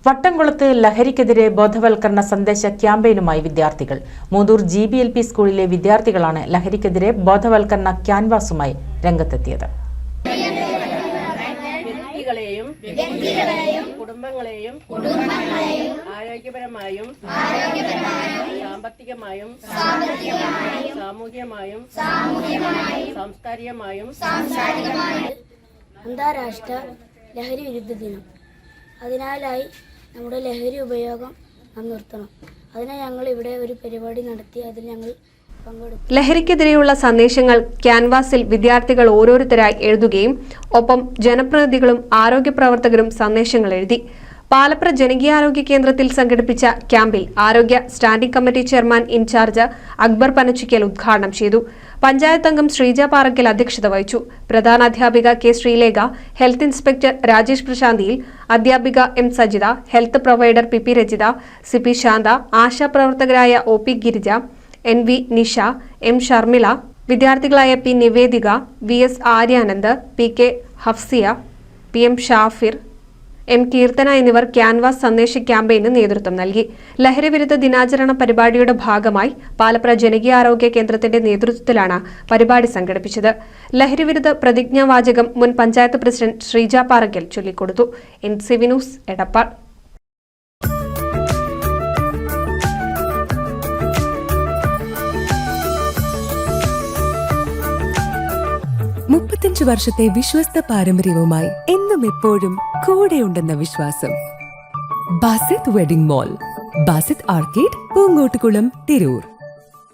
വട്ടംകുളത്ത് ലഹരിക്കെതിരെ ബോധവൽക്കരണ സന്ദേശ ക്യാമ്പയിനുമായി വിദ്യാർത്ഥികൾ. മൂതൂർ GBLP സ്കൂളിലെ വിദ്യാർത്ഥികളാണ് ലഹരിക്കെതിരെ ബോധവൽക്കരണ ക്യാൻവാസുമായി രംഗത്തെത്തിയത്. കുടുംബങ്ങളെയും ആരോഗ്യപരമായും സാമ്പത്തികമായും സാമൂഹികമായും സാംസ്കാരികമായും അന്താരാഷ്ട്ര ലഹരി വിരുദ്ധ ദിനം. അതിനാലായി നമ്മുടെ ലഹരി ഉപയോഗം നിർത്തണം. അതിനായി ഞങ്ങൾ ഇവിടെ ഒരു പരിപാടി നടത്തി അതിൽ ഞങ്ങൾ പങ്കെടുത്തു. ലഹരിക്കെതിരെയുള്ള സന്ദേശങ്ങൾ ക്യാൻവാസിൽ വിദ്യാർത്ഥികൾ ഓരോരുത്തരായി എഴുതുകയും ഒപ്പം ജനപ്രതിനിധികളും ആരോഗ്യ പ്രവർത്തകരും സന്ദേശങ്ങൾ എഴുതി. പാലപ്ര ജനകീയാരോഗ്യ കേന്ദ്രത്തിൽ സംഘടിപ്പിച്ച ക്യാമ്പിൽ ആരോഗ്യ standing committee chairman in charge Akbar Panachikkal ഉദ്ഘാടനം ചെയ്തു. പഞ്ചായത്ത് അംഗം ശ്രീജ പാറക്കൽ അധ്യക്ഷത വഹിച്ചു. പ്രധാനാധ്യാപിക K. Sreelekha, health inspector Rajesh പ്രശാന്തിയിൽ, അധ്യാപിക M. Sajitha, health provider PP Rajitha, CP Shantha, ആശാപ്രവർത്തകരായ OP Girija, NV Nisha, M. Sharmila, വിദ്യാർത്ഥികളായ P. Nivedika, VS Aryanand, PK Hafsiya, PM Shafir, M. Keerthana എന്നിവർ ക്യാൻവാസ് സന്ദേശ ക്യാമ്പയിന് നേതൃത്വം നൽകി. ലഹരിവിരുദ്ധ ദിനാചരണ പരിപാടിയുടെ ഭാഗമായി പാലപ്ര ജനകീയാരോഗ്യ കേന്ദ്രത്തിന്റെ നേതൃത്വത്തിലാണ് പരിപാടി സംഘടിപ്പിച്ചത്. ലഹരിവിരുദ്ധ പ്രതിജ്ഞാവാചകം മുൻ പഞ്ചായത്ത് പ്രസിഡന്റ് ശ്രീജ പാറക്കൽ ചൊല്ലിക്കൊടുത്തു. NCV news Edappal. 35 വർഷത്തെ വിശ്വസ്ത പാരമ്പര്യവുമായി എന്നും എപ്പോഴും കൂടെയുണ്ടെന്ന വിശ്വാസം. Basith wedding mall, Basith arcade, Poongottukulam, Tirur.